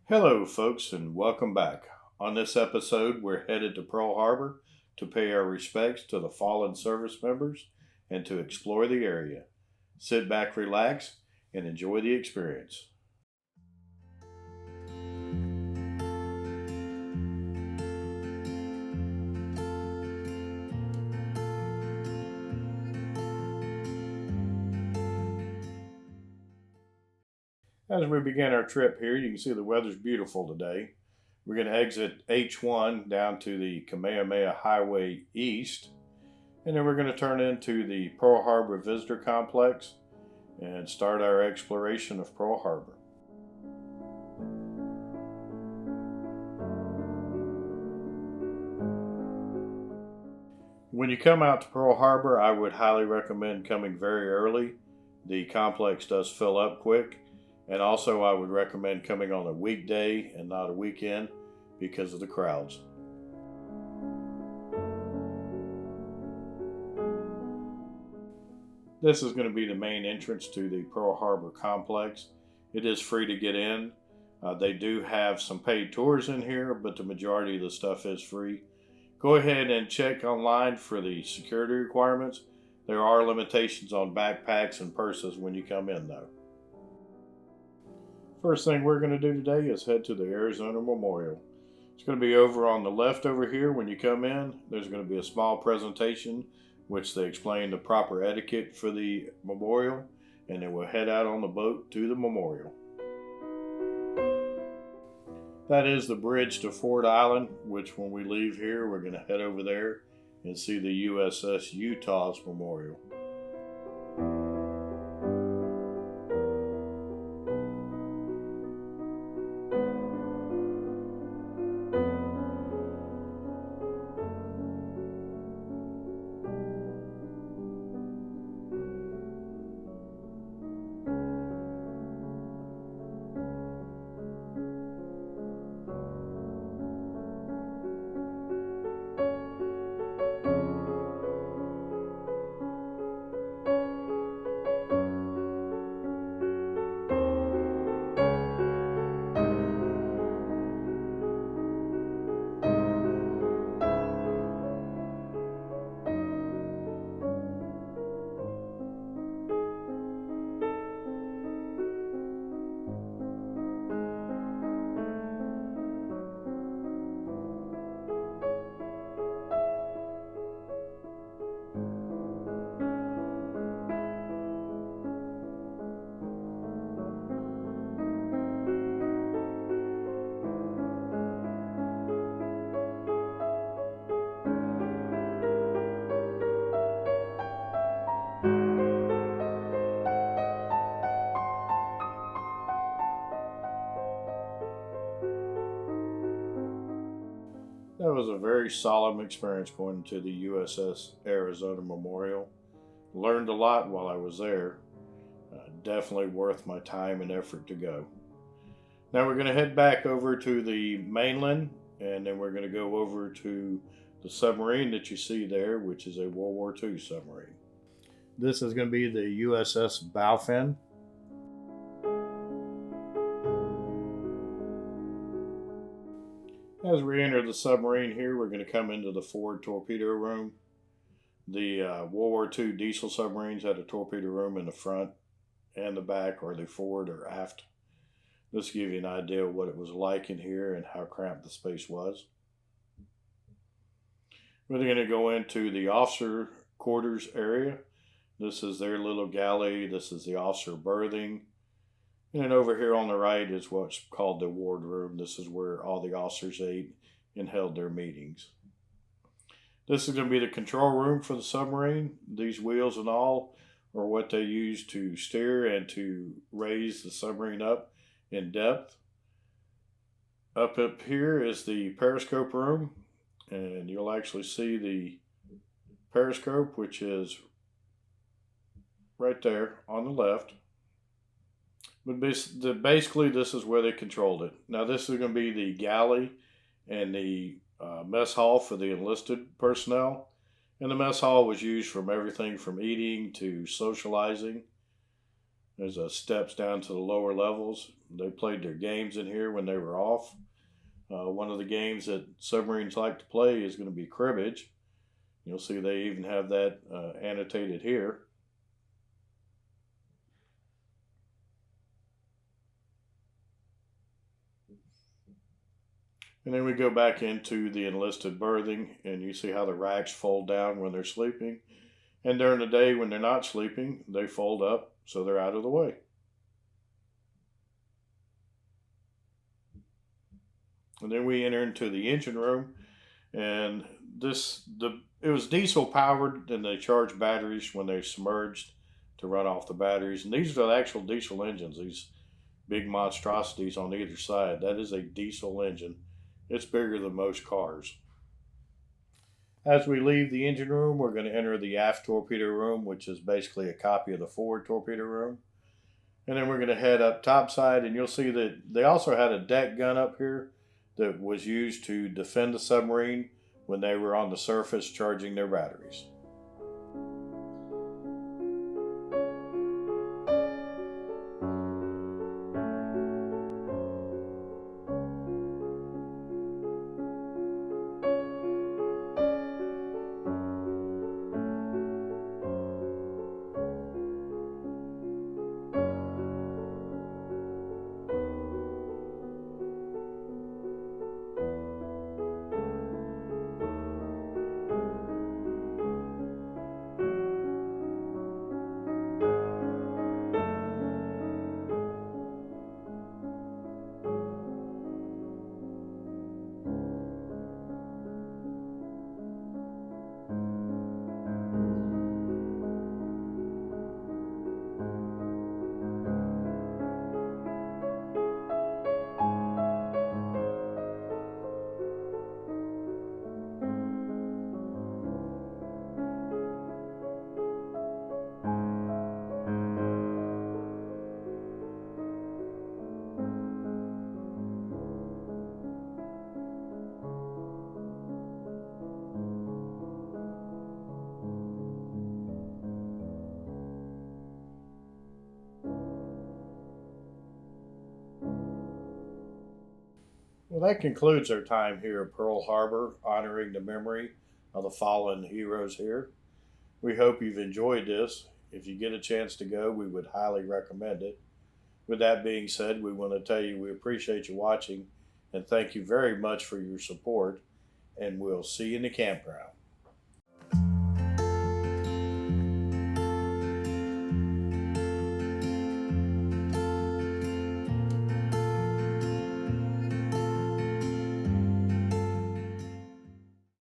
Hello, folks, and welcome back. On this episode, we're headed to Pearl Harbor to pay our respects to the fallen service members and to explore the area. Sit back, relax, and enjoy the experience. As we begin our trip here, you can see the weather's beautiful today. We're going to exit H1 down to the Kamehameha Highway East, and then we're going to turn into the Pearl Harbor Visitor Complex and start our exploration of Pearl Harbor. When you come out to Pearl Harbor, I would highly recommend coming very early. The complex does fill up quick, and also I would recommend coming on a weekday and not a weekend because of the crowds. This is going to be the main entrance to the Pearl Harbor complex. It is free to get in. They do have some paid tours in here, but the majority of the stuff is free. Go ahead and check online for the security requirements. There are limitations on backpacks and purses when you come in, though. First thing we're going to do today is head to the Arizona Memorial. It's going to be over on the left over here when you come in. There's going to be a small presentation which they explain the proper etiquette for the memorial, and then we'll head out on the boat to the memorial. That is the bridge to Ford Island, which when we leave here, we're going to head over there and see the USS Utah's memorial. That was a very solemn experience going to the USS Arizona Memorial. Learned a lot while I was there. Definitely worth my time and effort to go. Now we're going to head back over to the mainland, and then we're going to go over to the submarine that you see there, which is a World War II submarine. This is going to be the USS Bowfin. As we enter the submarine here, we're going to come into the forward torpedo room. The World War II diesel submarines had a torpedo room in the front and the back, or the forward or aft. This will give you an idea of what it was like in here and how cramped the space was. We're going to go into the officer quarters area. This is their little galley. This is the officer berthing. And then over here on the right is what's called the ward room. This is where all the officers ate and held their meetings. This is going to be the control room for the submarine. These wheels and all are what they use to steer and to raise the submarine up in depth. Up here is the periscope room, and you'll actually see the periscope, which is right there on the left. But basically, this is where they controlled it. Now, this is going to be the galley and the mess hall for the enlisted personnel. And the mess hall was used from everything from eating to socializing. There's steps down to the lower levels. They played their games in here when they were off. One of the games that submarines like to play is going to be cribbage. You'll see they even have that annotated here. And then we go back into the enlisted berthing, and you see how the racks fold down when they're sleeping. And during the day when they're not sleeping, they fold up so they're out of the way. And then we enter into the engine room, and it was diesel powered, and they charge batteries when they're submerged to run off the batteries. And these are the actual diesel engines, these big monstrosities on either side. That is a diesel engine. It's bigger than most cars. As we leave the engine room, we're going to enter the aft torpedo room, which is basically a copy of the forward torpedo room. And then we're going to head up topside, and you'll see that they also had a deck gun up here that was used to defend the submarine when they were on the surface charging their batteries. Well, that concludes our time here at Pearl Harbor, honoring the memory of the fallen heroes here. We hope you've enjoyed this. If you get a chance to go, we would highly recommend it. With that being said, we want to tell you we appreciate you watching and thank you very much for your support, and we'll see you in the campground.